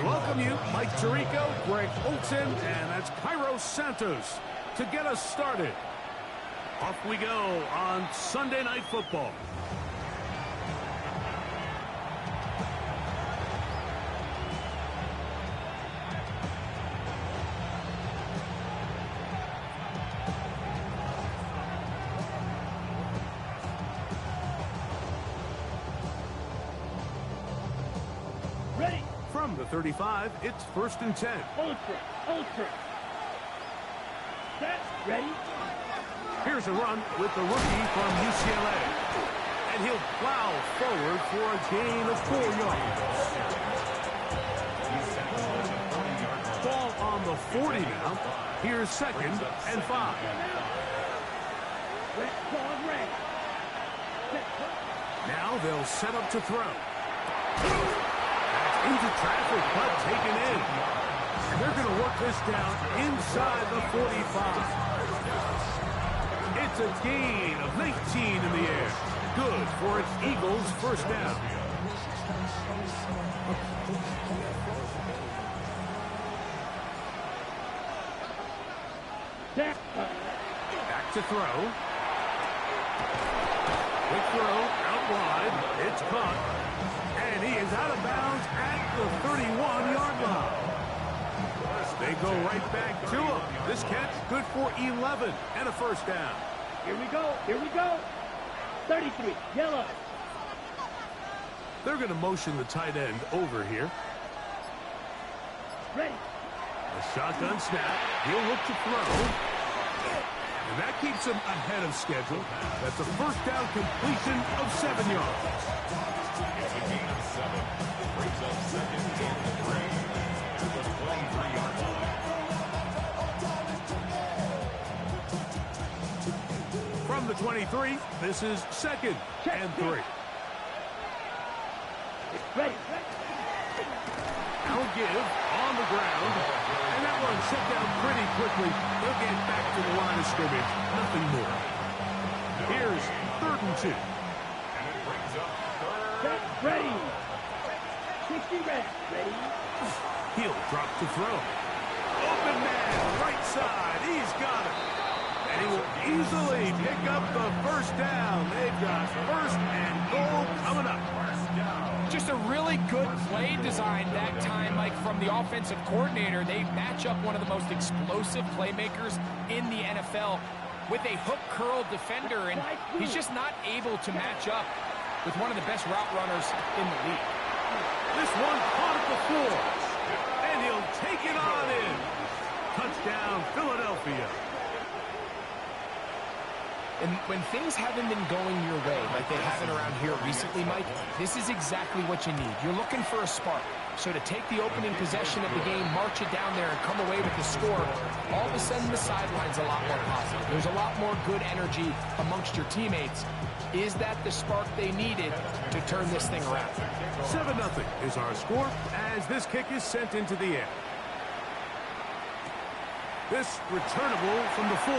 welcome you, Mike Tirico, Greg Olson, and that's Cairo Santos to get us started. Off we go on Sunday Night Football. From the 35, it's 1st and 10. Ultra. Set, ready. Here's a run with the rookie from UCLA. And he'll plow forward for a gain of 4 yards. Ball on the 40 now. Here's 2nd and 5. Now they'll set up to throw. Into traffic, but taken in. And they're going to work this down inside the 45. It's a gain of 19 in the air. Good for its Eagles' 1st down. Back to throw. Quick throw, out wide. It's caught. And he is out of bounds at the 31-yard line. They go right back to him. This catch good for 11 and a 1st down. Here we go. 33, yellow. They're going to motion the tight end over here. Ready. A shotgun snap. He'll look to throw. And that keeps him ahead of schedule. That's a 1st down completion of 7 yards. Brings up 2nd and 3 to the 23-yard line. From the 23, this is 2nd and 3. Ready. Now give on the ground. And that one shut down pretty quickly. They'll get back to the line of scrimmage. Nothing more. Here's 3rd and 2. And it brings up 3rd. Ready. 60 ready. He'll drop to throw. Open man, right side. He's got it. And he will easily pick up the 1st down. They've got 1st and goal coming up. Just a really good play design that time, Mike, from the offensive coordinator. They match up one of the most explosive playmakers in the NFL with a hook curl defender, and he's just not able to match up with one of the best route runners in the league. This one caught at the floor, and he'll take it on in. Touchdown, Philadelphia. And when things haven't been going your way like they haven't around here recently, Mike, this is exactly what you need. You're looking for a spark. So to take the opening possession of the game, march it down there, and come away with the score, all of a sudden the sideline's a lot more positive. There's a lot more good energy amongst your teammates. Is that the spark they needed to turn this thing around? 7-0 is our score as this kick is sent into the air. This returnable from the 4.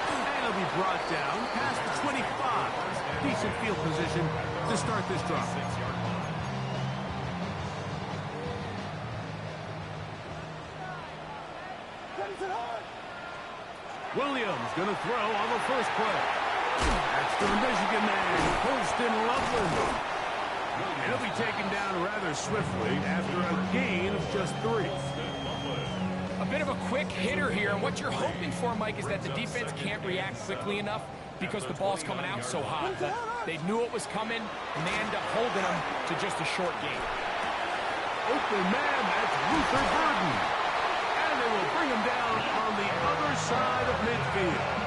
And it'll be brought down past the 25. Decent field position to start this drive. Williams going to throw on the 1st play. That's the Michigan man, Colston Loveland. And he'll be taken down rather swiftly after a gain of just 3. A bit of a quick hitter here, and what you're hoping for, Mike, is that the defense can't react quickly enough because the ball's coming out so hot. But they knew it was coming, and they end up holding them to just a short gain. Open man, that's Luther Burden. And they will bring him down on the other side of midfield.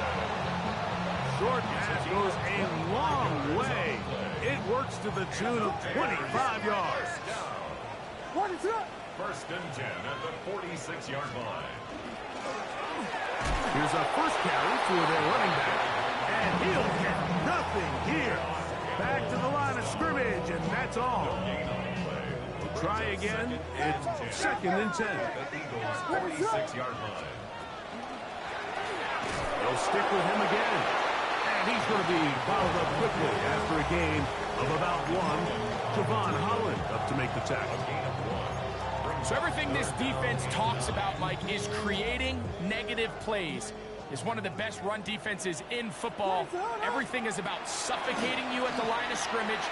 Short pass goes a long way. It works to the tune of 25 yards. 1st and 10 at the 46-yard line. Here's a 1st carry for their running back. And he'll get nothing here. Back to the line of scrimmage, and that's all. Try again. It's 2nd and 10. The Eagles' 46-yard line. They'll stick with him again. And he's going to be fouled up quickly after a gain of about 1. Javon Holland. up to make the tackle. So everything this defense talks about, Mike, is creating negative plays. It's one of the best run defenses in football. Everything is about suffocating you at the line of scrimmage,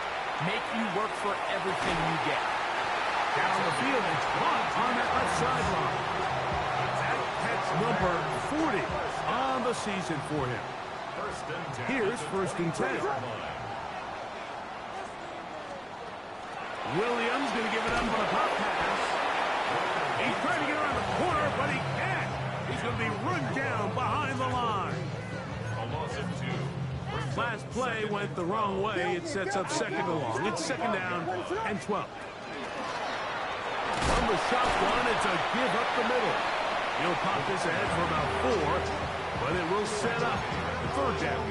make you work for everything you get. Down the field, it's caught on that left sideline. That's number 40 on the season for him. Here's 1st and 10. Williams going to give it up on a pop pass. He's trying to get around the corner, but he can't. He's going to be run down behind the line. Last play went the wrong way. It sets up 2nd and long. It's 2nd down and 12. From the shotgun, it's a give up the middle. He'll pop this ahead for about 4, but it will set up the 3rd down.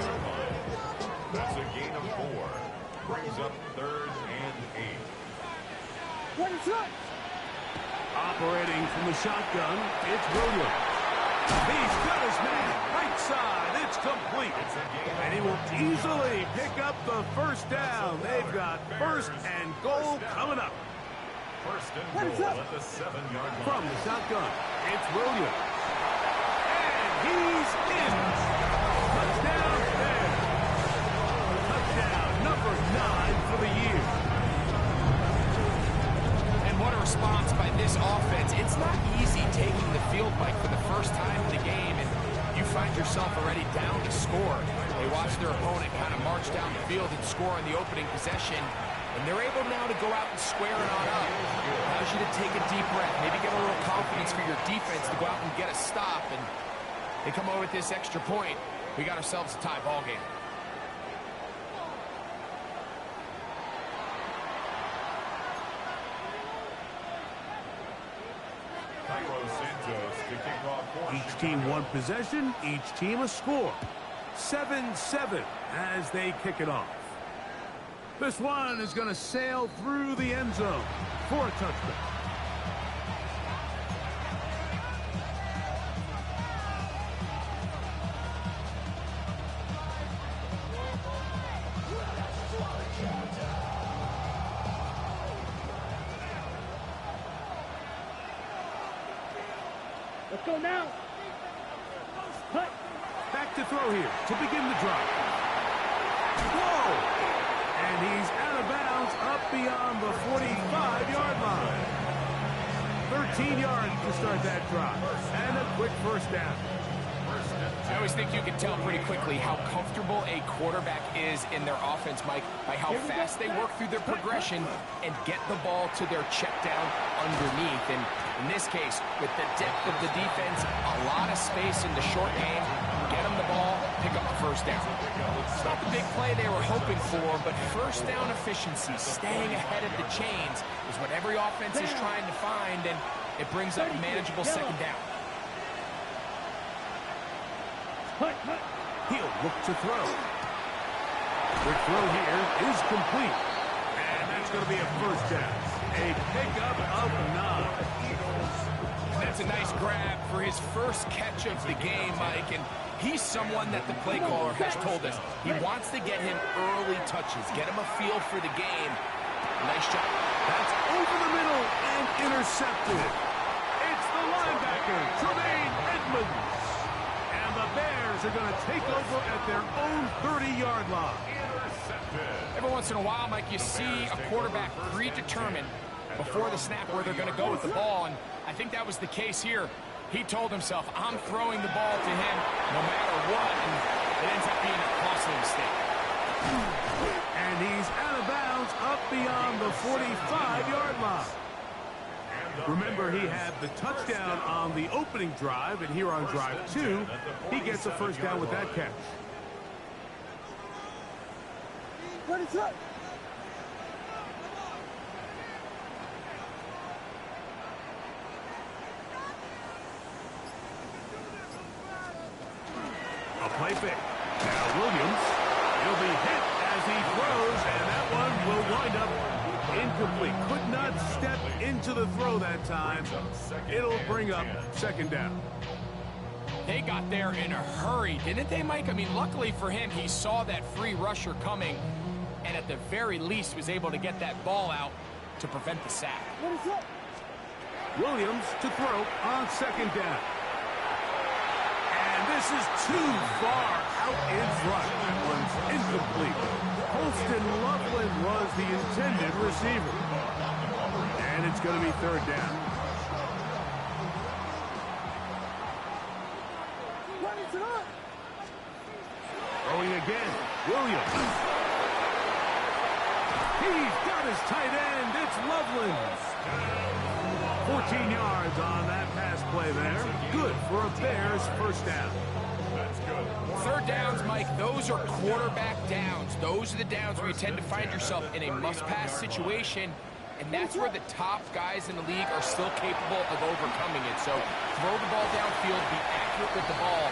That's a gain of 4. Brings up 3rd and 8. Operating from the shotgun, it's Williams. He's got his man right side. It's complete. And he will easily pick up the 1st down. They've got 1st and goal coming up. 1st and goal at the 7-yard line. From the shotgun, it's Williams. And he's in. Touchdown there. Touchdown number 9 for the year. And what a response by this offense. It's not easy taking the field, Mike, for the first time in the game, and you find yourself already down to score. They watch their opponent kind of march down the field and score on the opening possession, and they're able now to go out and square it on up. Allows you to take a deep breath, maybe get a little confidence for your defense to go out and get a stop, and they come over with this extra point. We got ourselves a tie ball game. Each team one possession, each team a score. 7-7 as they kick it off. This one is going to sail through the end zone for a touchdown. Let's go now. Cut. Back to throw here to begin the drive. Whoa! And he's out of bounds up beyond the 45-yard line. 13 yards to start that drive. And a quick 1st down. I always think you can tell pretty quickly how comfortable a quarterback is in their offense, Mike, by how fast they work through their progression and get the ball to their check down underneath. And in this case, with the depth of the defense, a lot of space in the short game, get them the ball, pick up the 1st down. It's not the big play they were hoping for, but 1st down efficiency, staying ahead of the chains, is what every offense is trying to find, and it brings up a manageable 2nd down. He'll look to throw. Quick throw here is complete. And that's going to be a 1st down. A pickup of 9. That's a nice grab for his 1st catch of the game, Mike. And he's someone that the play caller has told us he wants to get him early touches, get him a feel for the game. Nice job. That's over the middle and intercepted. It's the linebacker, Tremaine Edmonds. And the Bears are going to take over at their own 30-yard line. Every once in a while, Mike, you see a quarterback predetermined before the snap where they're going to go with the ball, and I think that was the case here. He told himself, I'm throwing the ball to him no matter what, and it ends up being a costly mistake. And he's out of bounds up beyond the 45-yard line. Remember, he had the touchdown on the opening drive, and here on drive 2, he gets a 1st down with that catch. What is up? A play fake. Now Williams, he'll be hit as he throws, and that one will wind up incomplete. Could not step into the throw that time. It'll bring up 2nd down. They got there in a hurry, didn't they, Mike? I mean, luckily for him, he saw that free rusher coming, and at the very least was able to get that ball out to prevent the sack. What is up? Williams to throw on second down. And this is too far out in front. That one's incomplete. Holston Loveland was the intended receiver. And it's going to be third down. What is up? Throwing again. Williams. He's got his tight end. It's Loveland. 14 yards on that pass play there. Good for a Bears first down. That's good. Third downs, Mike, those are quarterback downs. Those are the downs where you tend to find yourself in a must-pass situation, and that's where the top guys in the league are still capable of overcoming it. So throw the ball downfield, be accurate with the ball.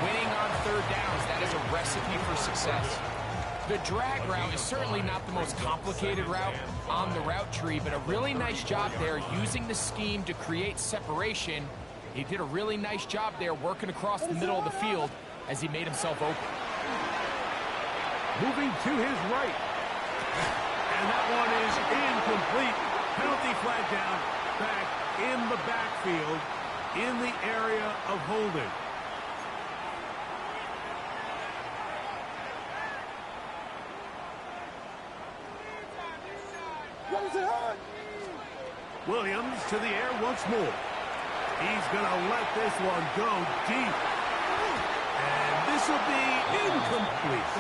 Winning on third downs, that is a recipe for success. The drag route is certainly not the most complicated route on the route tree, but a really nice job there using the scheme to create separation. He did a really nice job there working across the middle of the field as he made himself open. Moving to his right. And that one is incomplete. Penalty flag down, back in the backfield, in the area of holding. What is it on? Williams to the air once more. He's going to let this one go deep. And this will be incomplete.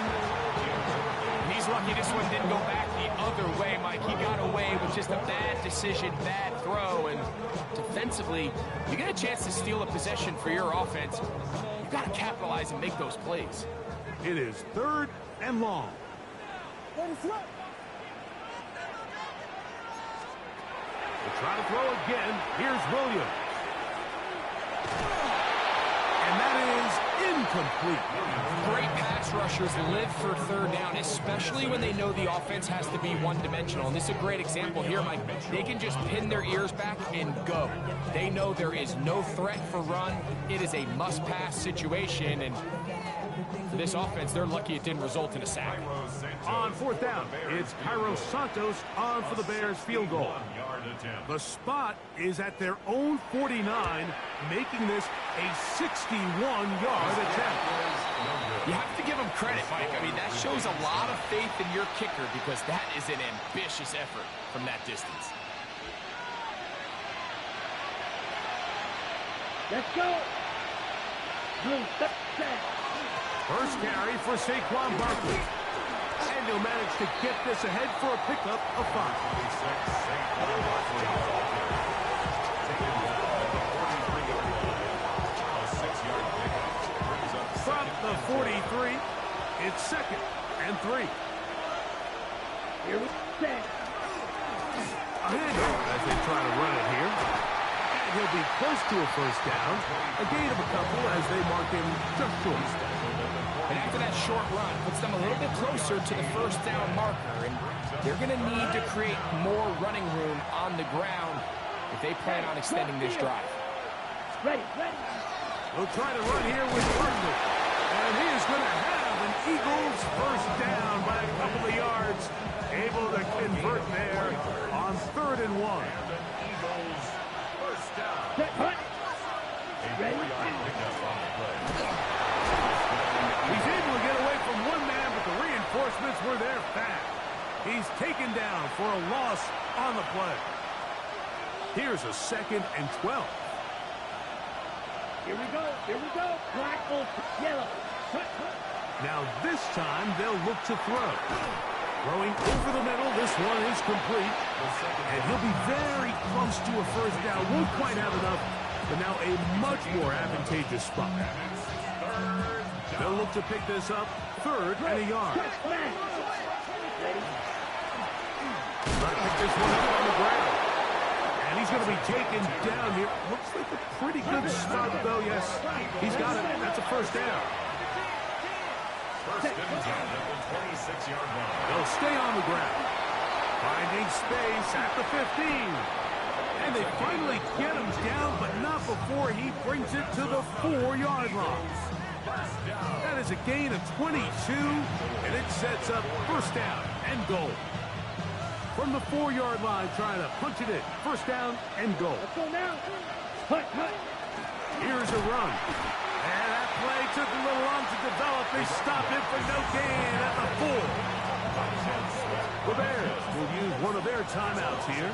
He's lucky this one didn't go back the other way, Mike. He got away with just a bad decision, bad throw, and defensively, you get a chance to steal a possession for your offense. You've got to capitalize and make those plays. It is third and long. What is up? We'll try to throw again. Here's Williams. And that is incomplete. Great pass rushers live for third down, especially when they know the offense has to be one-dimensional. And this is a great example here, Mike. They can just pin their ears back and go. They know there is no threat for run. It is a must-pass situation, and for this offense, they're lucky it didn't result in a sack. On fourth down, it's Cairo Santos on for the Bears field goal. The spot is at their own 49, making this a 61-yard attempt. You have to give them credit, Mike. I mean, that shows a lot of faith in your kicker because that is an ambitious effort from that distance. Let's go. Blue, step. First carry for Saquon Barkley. And he'll manage to get this ahead for a pickup of 5. From the 43, it's second and 3. Here we stand. A handoff as they try to run it here. And he'll be close to a first down. A gain of a couple as they mark him just short. And after that short run, puts them a little bit closer to the first down marker. And they're going to need to create more running room on the ground if they plan on extending this drive. Ready. We'll try to run here with Barkley. And he is going to have an Eagles first down by a couple of yards. Able to convert there on 3rd and 1. Eagles first down. Set, hunt. Ready. He's able to get away from one man, but the reinforcements were there fast. He's taken down for a loss on the play. Here's a 2nd and 12. Here we go. Black, yellow. Hunt. Now this time they'll look to throw. Throwing over the middle, this one is complete. And he'll be very close to a first down. Won't quite have enough, but now a much more advantageous spot. They'll look to pick this up 3rd and a yard. Try to pick this one up on the ground. And he's going to be taken down here. Looks like a pretty good start, though. Yes, he's got it. That's a first down. First and 10 at the 26-yard line. They'll stay on the ground. Finding space at the 15. And they finally get him down, but not before he brings it to the 4-yard line. That is a gain of 22, and it sets up first down and goal. from the 4-yard line, trying to punch it in. First down and goal. Let's go now. Hut, hut. Here's a run. And that play took a little long to develop. They stop it for no gain at the 4. The Bears will use one of their timeouts here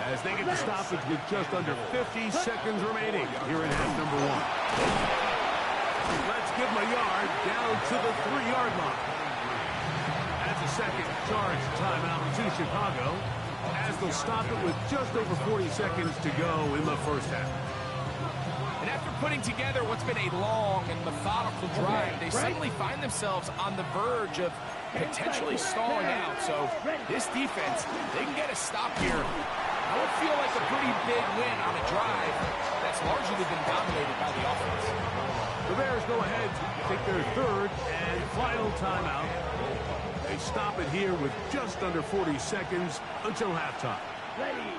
as they get the stoppage with just under 50 seconds remaining here in half number 1. Let's give them a yard down to the 3-yard line. That's a second charge timeout to Chicago as they'll stop it with just over 40 seconds to go in the first half. And after putting together what's been a long and methodical drive, they suddenly find themselves on the verge of potentially stalling out. So this defense, they can get a stop here. That would feel like a pretty big win on a drive that's largely been dominated by the offense. The Bears go ahead to take their third and final timeout. They stop it here with just under 40 seconds until halftime. Ready.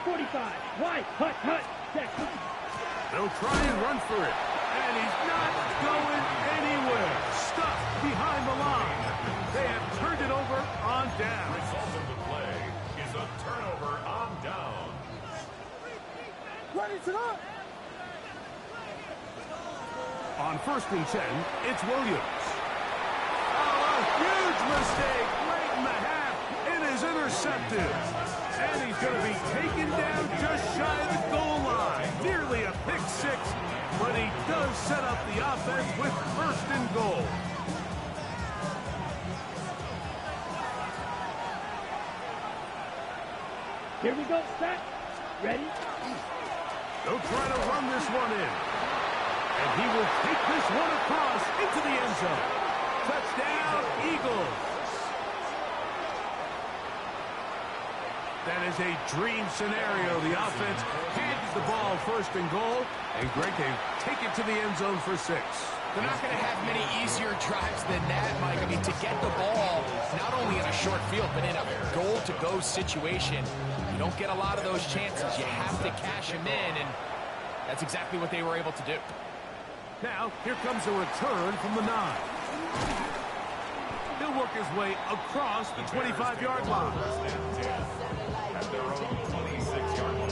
45. Wide. Hut, hut. Check. They'll try and run for it. And he's not going anywhere. Stuck behind the line. They have turned it over on down. Result of the play is a turnover on down. Run it up. On 1st and 10, it's Williams. Oh, a huge mistake late in the half. It is intercepted. And he's going to be taken down just shy of the goal line. Nearly a pick 6, but he does set up the offense with 1st and goal. Here we go. Set. Ready. They'll try to run this one in. And he will take this one across into the end zone. Touchdown, Eagles. That is a dream scenario. The offense hands the ball 1st and goal. And Greg, they take it to the end zone for 6. They're not going to have many easier drives than that, Mike. I mean, to get the ball not only in a short field, but in a goal-to-go situation, you don't get a lot of those chances. You have to cash them in, and that's exactly what they were able to do. Now, here comes a return from the 9. He'll work his way across the 25-yard line. At their own 26-yard line.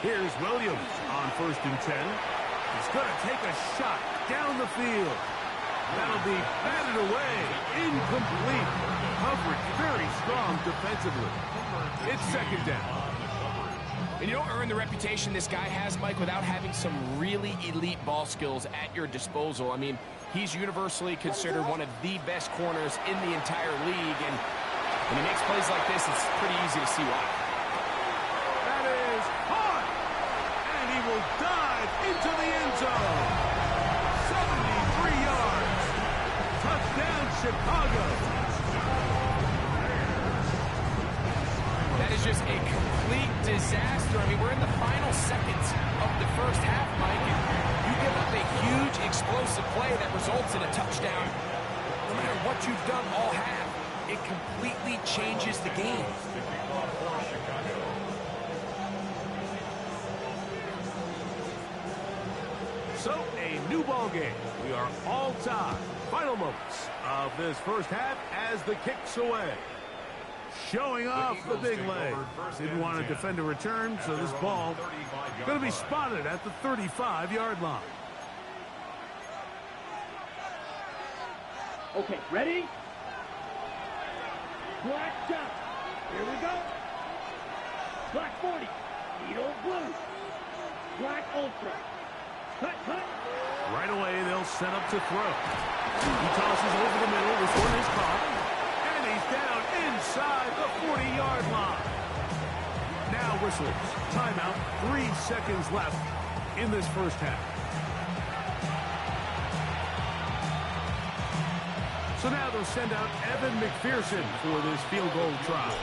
Here's Williams on 1st and 10. He's going to take a shot down the field. That'll be batted away. Incomplete. Coverage very strong defensively. It's 2nd down. And you don't earn the reputation this guy has, Mike, without having some really elite ball skills at your disposal. I mean, he's universally considered one of the best corners in the entire league, and when he makes plays like this, it's pretty easy to see why. That is hard, and he will dive into the end zone. 73 yards. Touchdown, Chicago. That is just a complete disaster. I mean, we're in the final seconds of the first half, Mike, and you give up a huge explosive play that results in a touchdown. No matter what you've done all half, it completely changes the game. So, a new ball game. We are all tied. Final moments of this first half as the kick's away. Showing off the big leg. Didn't want to defend a return, so this ball going to be spotted at the 35-yard line. Okay, ready? Black jump. Here we go. Black 40. Needle blue. Black ultra. Cut, cut. Right away, they'll set up to throw. He tosses over the middle. This one is caught. And he's down inside the 40-yard line. Now whistles. Timeout. 3 seconds left in this first half. So now they'll send out Evan McPherson for this field goal try.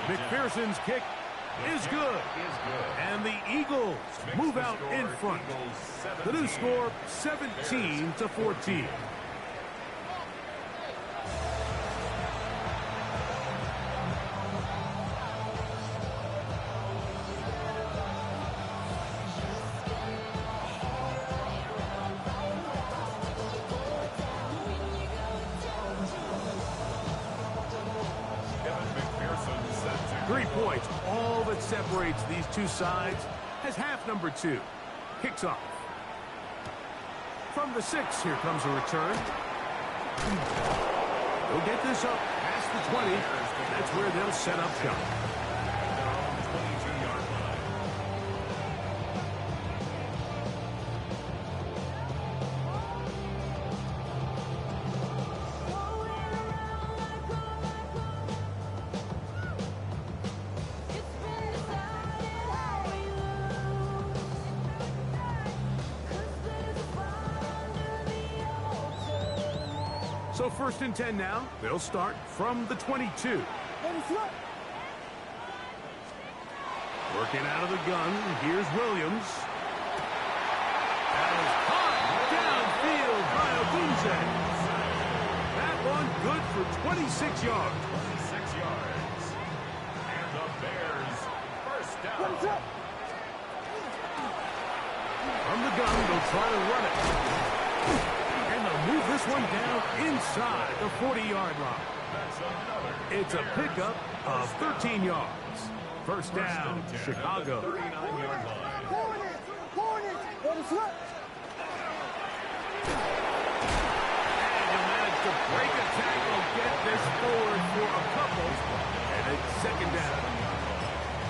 McPherson's kick is good. And the Eagles move out in front. The new score, 17-14. 3 points, all that separates these two sides, as half number 2 kicks off. From the 6, here comes a return. They'll get this up past the 20. That's where they'll set up shop. So 1st and 10 now. They'll start from the 22. Working out of the gun. Here's Williams. That is caught downfield by Obunze. That one good for 26 yards. 26 yards. And the Bears first down. From the gun, they'll try to run it. And they'll move this one down inside the 40-yard line. It's a pickup of 13 yards. First down, Chicago. 39-yard line. And you manage to break a tackle, get this forward for a couple, and it's 2nd down.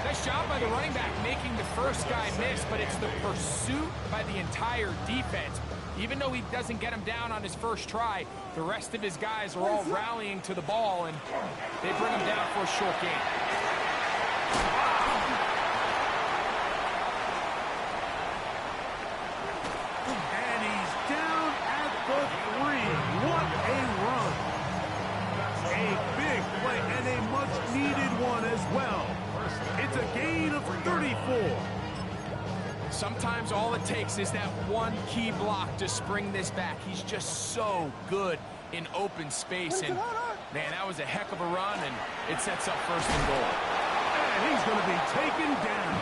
Nice job by the running back making the first guy miss, but it's the pursuit by the entire defense. Even though he doesn't get him down on his first try, the rest of his guys are all rallying to the ball, and they bring him down for a short gain. And he's down at the 3. What a run. A big play and a much-needed one as well. It's a gain of 34. Sometimes all it takes is that one key block to spring this back. He's just so good in open space. And, man, that was a heck of a run, and it sets up 1st and goal. And he's going to be taken down.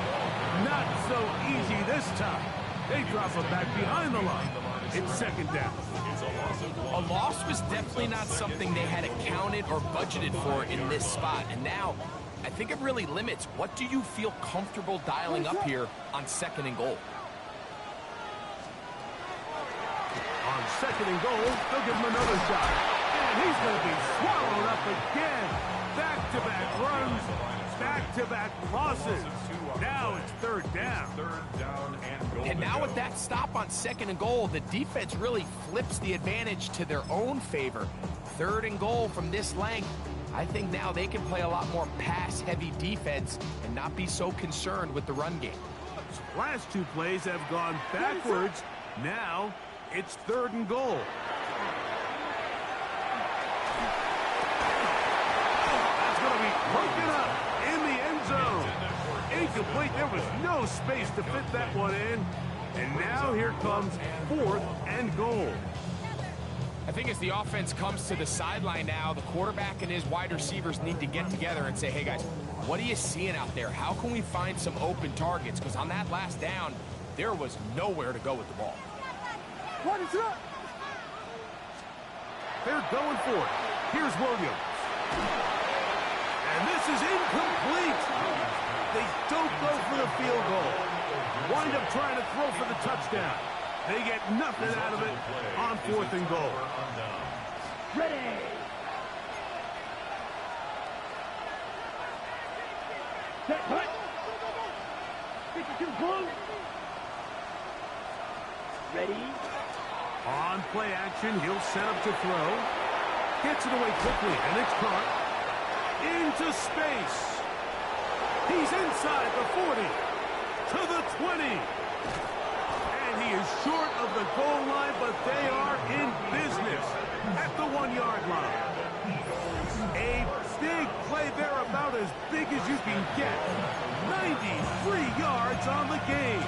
Not so easy this time. They drop him back behind the line. It's 2nd down. A loss was definitely not something they had accounted or budgeted for in this spot. And now, I think it really limits. What do you feel comfortable dialing up here on 2nd and goal? On 2nd and goal, they'll give him another shot. And he's going to be swallowed up again. Back-to-back runs, back-to-back losses. Now it's 3rd down. 3rd down and goal. And now with that stop on 2nd and goal, the defense really flips the advantage to their own favor. 3rd and goal from this length. I think now they can play a lot more pass-heavy defense and not be so concerned with the run game. Last 2 plays have gone backwards. Now it's 3rd and goal. That's going to be broken up in the end zone. Incomplete. There was no space to fit that one in. And now here comes 4th and goal. I think as the offense comes to the sideline now, the quarterback and his wide receivers need to get together and say, hey, guys, what are you seeing out there? How can we find some open targets? Because on that last down, there was nowhere to go with the ball. They're going for it. Here's Williams. And this is incomplete. They don't go for the field goal. Wind up trying to throw for the touchdown. They get nothing out of it on 4th and goal. Ready. Set, hut. 52 close. Ready. On play action, he'll set up to throw. Gets it away quickly, and it's caught. Into space. He's inside the 40. To the 20. He is short of the goal line, but they are in business at the 1-yard line. A big play there, about as big as you can get. 93 yards on the game.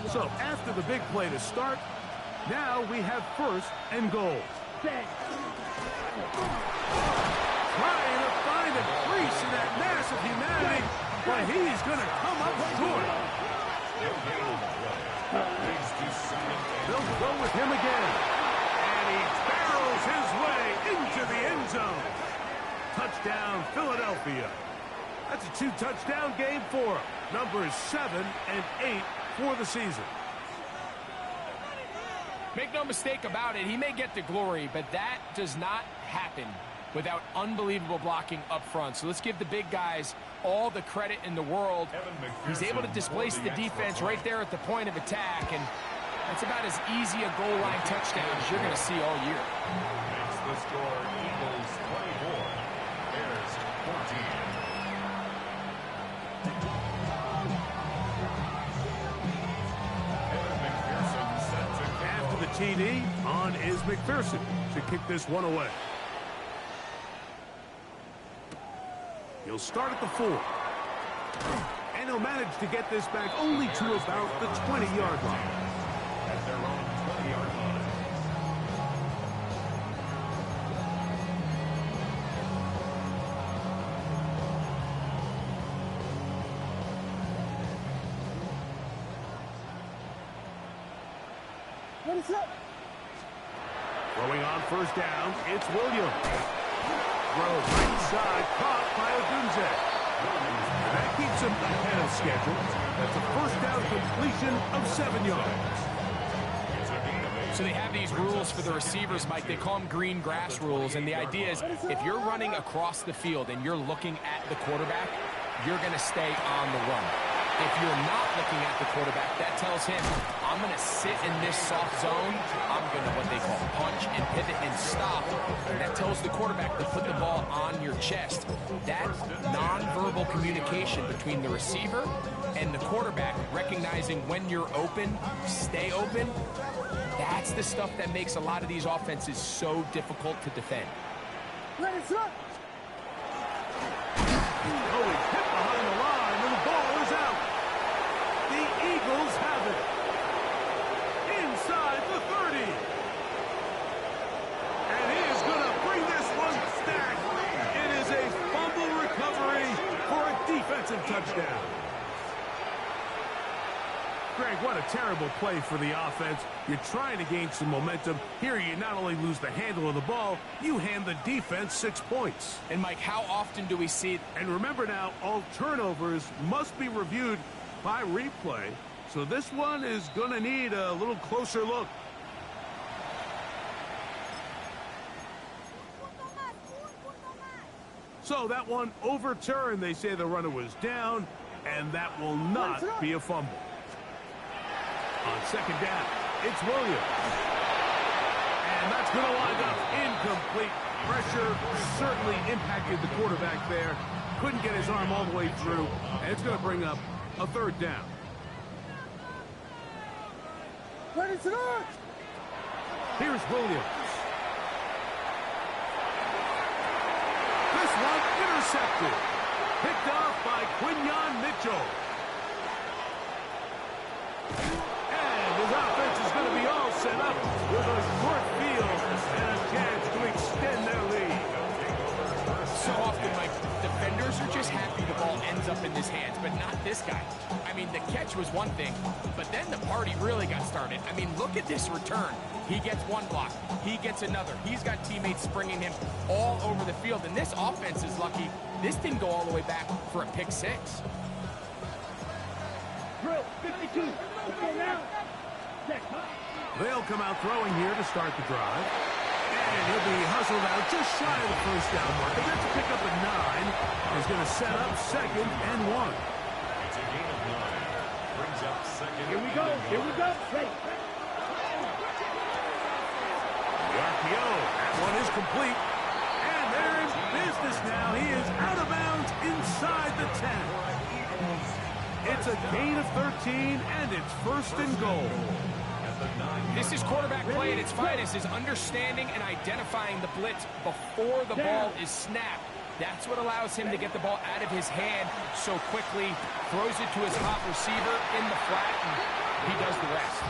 So after the big play to start, now we have 1st and goal. Set. Trying to find a crease in that mass of humanity, but he's going to come up short. They'll go with him again. And he barrels his way into the end zone. Touchdown, Philadelphia. That's a 2-touchdown game for him. Numbers 7 and 8 for the season. Make no mistake about it, he may get the glory, but that does not happen without unbelievable blocking up front. So let's give the big guys all the credit in the world. He's able to displace the defense right there at the point of attack, and that's about as easy a goal line touchdown as you're going to see all year. Makes the score Eagles 24, Bears 14. TD on is McPherson to kick this one away. He'll start at the 4. And he'll manage to get this back only to about the 20-yard line. At their own 20-yard line. Throwing on first down, it's Williams. Throw right side, caught by Odunze. That keeps him ahead of schedule. That's a first down completion of 7 yards. So they have these rules for the receivers, Mike. They call them green grass rules, and the idea is if you're running across the field and you're looking at the quarterback, you're going to stay on the run. If you're not looking at the quarterback, that tells him, I'm going to sit in this soft zone. I'm going to what they call punch and pivot and stop. And that tells the quarterback to put the ball on your chest. That nonverbal communication between the receiver and the quarterback, recognizing when you're open, stay open, that's the stuff that makes a lot of these offenses so difficult to defend. Oh, he's hit behind the line, and the ball is out. The Eagles have it. Inside the 30. And he is going to bring this one back. It is a fumble recovery for a defensive touchdown. Greg, what a terrible play for the offense. You're trying to gain some momentum. Here you not only lose the handle of the ball, you hand the defense 6 points. And Mike, how often do we see... And remember now, all turnovers must be reviewed by replay. So this one is going to need a little closer look. So that one overturned. They say the runner was down, and that will not be a fumble. On second down, it's Williams. And that's going to wind up incomplete. Pressure certainly impacted the quarterback there. Couldn't get his arm all the way through. And it's going to bring up a third down. Here's Williams. This one intercepted. Picked off by Quinyon Mitchell. His offense is going to be all set up with a short field and a chance to extend their lead. So often, Mike, defenders are just happy the ball ends up in his hands, but not this guy. I mean, the catch was one thing, but then the party really got started. I mean, look at this return. He gets one block. He gets another. He's got teammates springing him all over the field, and this offense is lucky. This didn't go all the way back for a pick six. Drill, 52. Okay, now. They'll come out throwing here to start the drive. And he'll be hustled out just shy of the first down marker. That's a pick up at 9. He's going to set up 2nd and 1. It's a gain of 9. Brings up 2nd. Here we go. Here we go. Ready. The RPO. That one is complete. And they're in business now. He is out of bounds inside the 10. It's a gain of 13, and it's 1st and goal. This is quarterback play at its finest, is understanding and identifying the blitz before the ball is snapped. That's what allows him to get the ball out of his hand so quickly, throws it to his hot receiver in the flat, and he does the rest.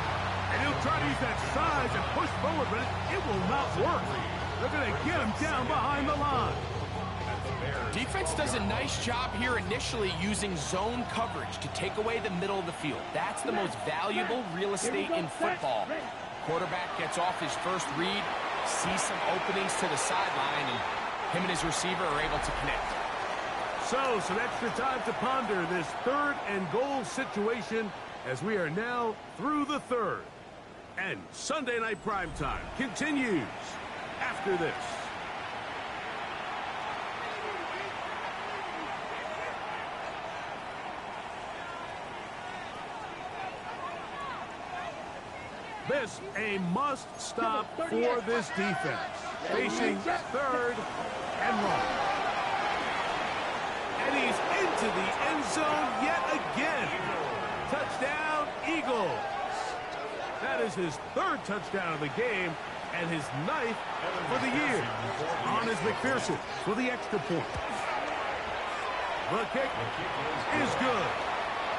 And he'll try to use that size and push forward, but it will not work. They're going to get him down behind the line. Defense defense does a nice job here initially using zone coverage to take away the middle of the field. That's the most valuable real estate in football. Quarterback gets off his first read, sees some openings to the sideline, and him and his receiver are able to connect. So, some extra time to ponder this 3rd and goal situation as we are now through the 3rd. And Sunday Night Primetime continues after this. This a must-stop for this defense. Facing 3rd and long. And he's into the end zone yet again. Touchdown, Eagles. That is his 3rd touchdown of the game and his 9th for the year. On is McPherson for the extra point. The kick is good.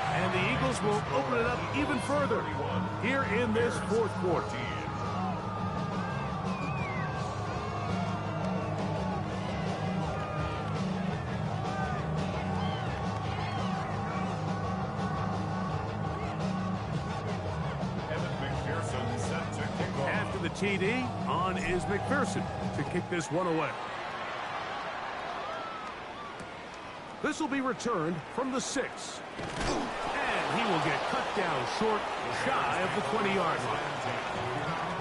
And the Eagles will open it up even further here in this 4th quarter. After the TD, on is McPherson to kick this one away. This will be returned from the 6. And he will get cut down short, shy of the 20-yard line.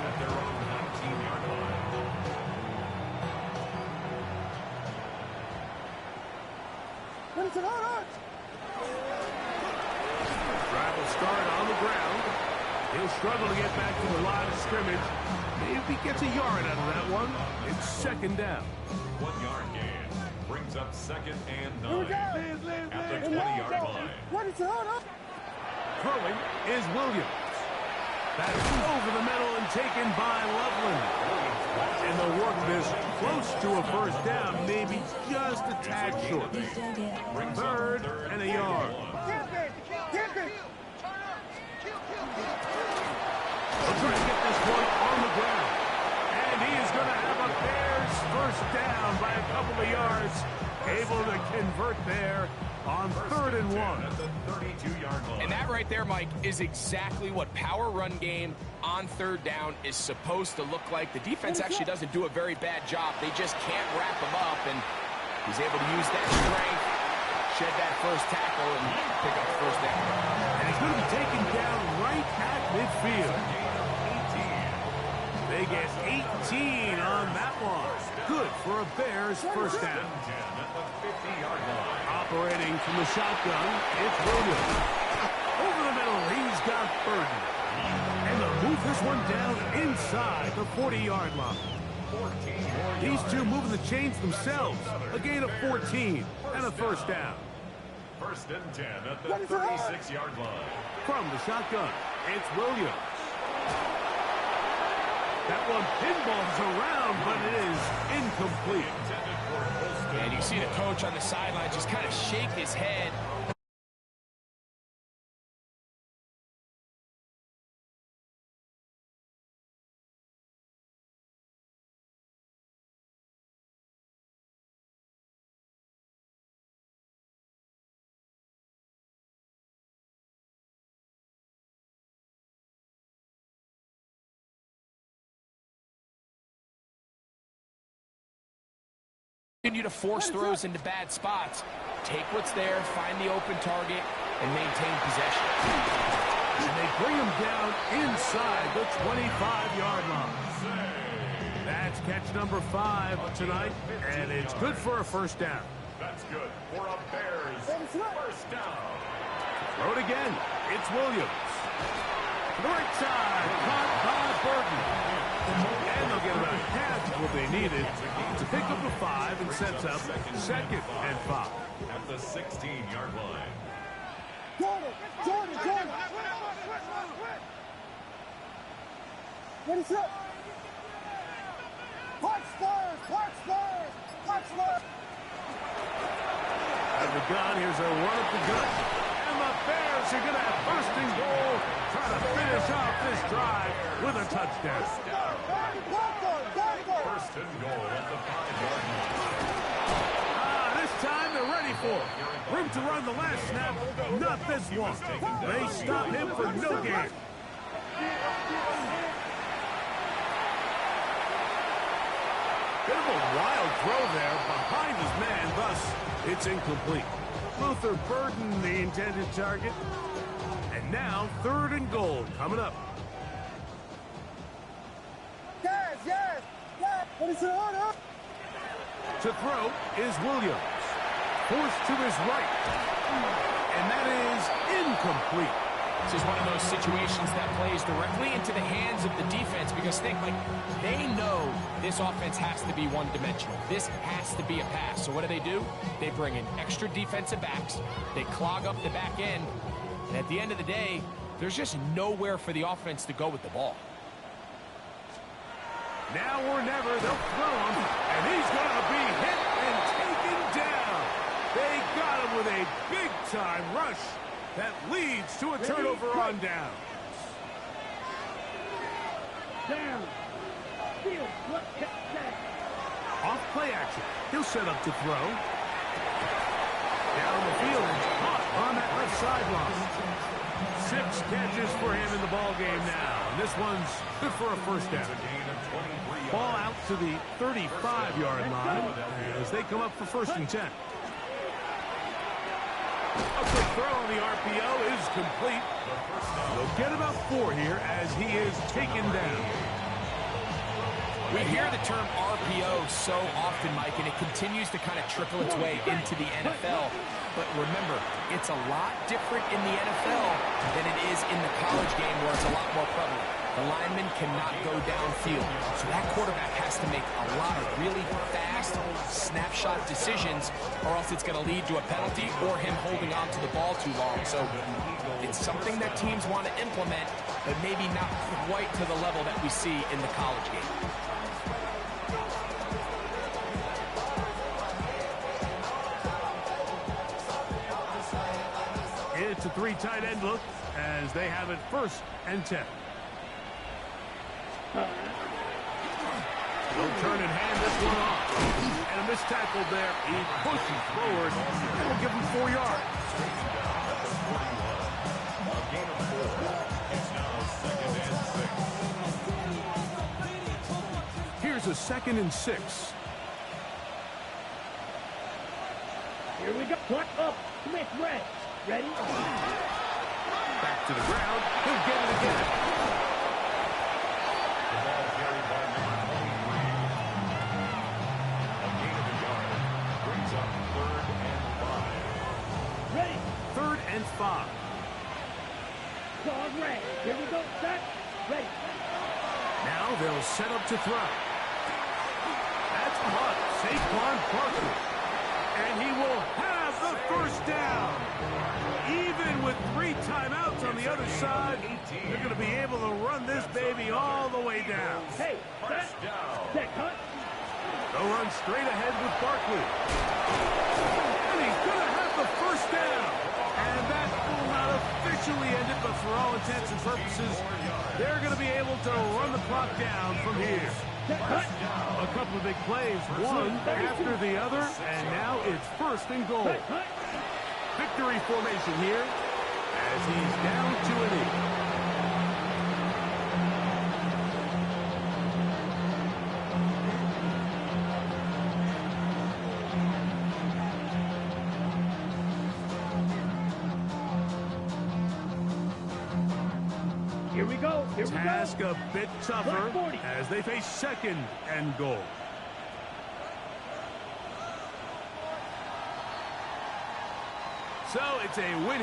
At their own 19-yard line. Drive will start on the ground. He'll struggle to get back to the line of scrimmage. Maybe gets a yard out of that one. It's 2nd down. 1-yard gain. Brings up 2nd and 9 at the 20-yard line. Throwing is Williams. That's over the middle and taken by Loveland. And they'll work this close to a 1st down, maybe just a tad short. 3rd and a yard. They'll try to get this one on the ground. And he is going to have a Bears 1st down by a couple of yards. Able to convert there on 3rd and 1. At the 32-yard line. And that right there, Mike, is exactly what power run game on 3rd down is supposed to look like. The defense actually doesn't do a very bad job. They just can't wrap him up, and he's able to use that strength, shed that first tackle, and pick up the 1st down. And he's going to be taken down right at midfield. They get 18 on that one. Good for a Bears 1st down. Operating from the shotgun, it's Williams. Over the middle, he's got Burden. And they'll move this one down inside the 40-yard line. These two moving the chains themselves. A gain of 14 and a 1st down. 1st and 10 at the 36-yard line. From the shotgun, it's Williams. That one pinballs around, but it is incomplete. And you see the coach on the sideline just kind of shake his head. Continue to force throws into bad spots. Take what's there, find the open target, and maintain possession. And they bring him down inside the 25-yard line. That's catch number 5 tonight, and it's good for a 1st down. That's good for a Bears 1st down. Throw it again. It's Williams. To the right side, caught by Burton. And they'll get about half of what they needed to pick up a 5 and sets up 2nd and 5. At the 16-yard line. Jordan! What is up? Watch Spurs! Out of the gun, here's a run at the gut. And the Bears are going to have 1st and goal, trying to finish off this drive with a touchdown. 1st and goal at the 5-yard line. This time Room to run the last snap. Not this one. They stop him for no gain. Bit of a wild throw there behind his man. Thus, it's incomplete. Luther Burden, the intended target. And now, 3rd and goal coming up. Yes. What is the order? To throw is Williams. Forced to his right. And that is incomplete. This is one of those situations that plays directly into the hands of the defense because think, like, they know this offense has to be one-dimensional. This has to be a pass. So what do? They bring in extra defensive backs. They clog up the back end. And at the end of the day, there's just nowhere for the offense to go with the ball. Now or never, they'll throw him, and he's going to be hit and taken down. They got him with a big-time rush that leads to a turnover on down. Down. Field. Off play action. He'll set up to throw. Down the field and caught on that left sideline. 6 catches for him in the ball game now. And this one's good for a first down. Ball out to the 35-yard line as they come up for 1st and 10. A quick throw on the RPO is complete. They'll get about 4 here as he is taken down. We hear the term RPO so often, Mike, and it continues to kind of trickle its way into the NFL. But remember, it's a lot different in the NFL than it is in the college game where it's a lot more prevalent. The lineman cannot go downfield. So that quarterback has to make a lot of really fast snapshot decisions or else it's going to lead to a penalty or him holding on to the ball too long. So it's something that teams want to implement, but maybe not quite to the level that we see in the college game. It's a 3 tight end look as they have it 1st and 10. They'll turn and hand this one off. And a missed tackle there. He pushes forward. That'll give him 4 yards. Here's a 2nd and 6. Here we go. Clock up. Smith red. Ready? Back to the ground. He'll get it again. The ball carried by number 23. A gain of a yard. Brings up 3rd and 5. Ready? 3rd and 5. Claws red. Here we go. Set. Ready. Now they'll set up to throw. That's caught. Saquon Barkley. And he will have the 1st down. Even with 3 timeouts on the other side, they're going to be able to run this baby all the way down. Hey, set. Set, cut. They'll run straight ahead with Barkley. And he's going to have the 1st down. And that will not officially end it, but for all intents and purposes, they're going to be able to run the clock down from here. A couple of big plays, one after the other, and now it's 1st and goal. Victory formation here as he's down to a knee. Here we go. Here we Task go. a bit tougher as they face 2nd and goal. So it's a win here.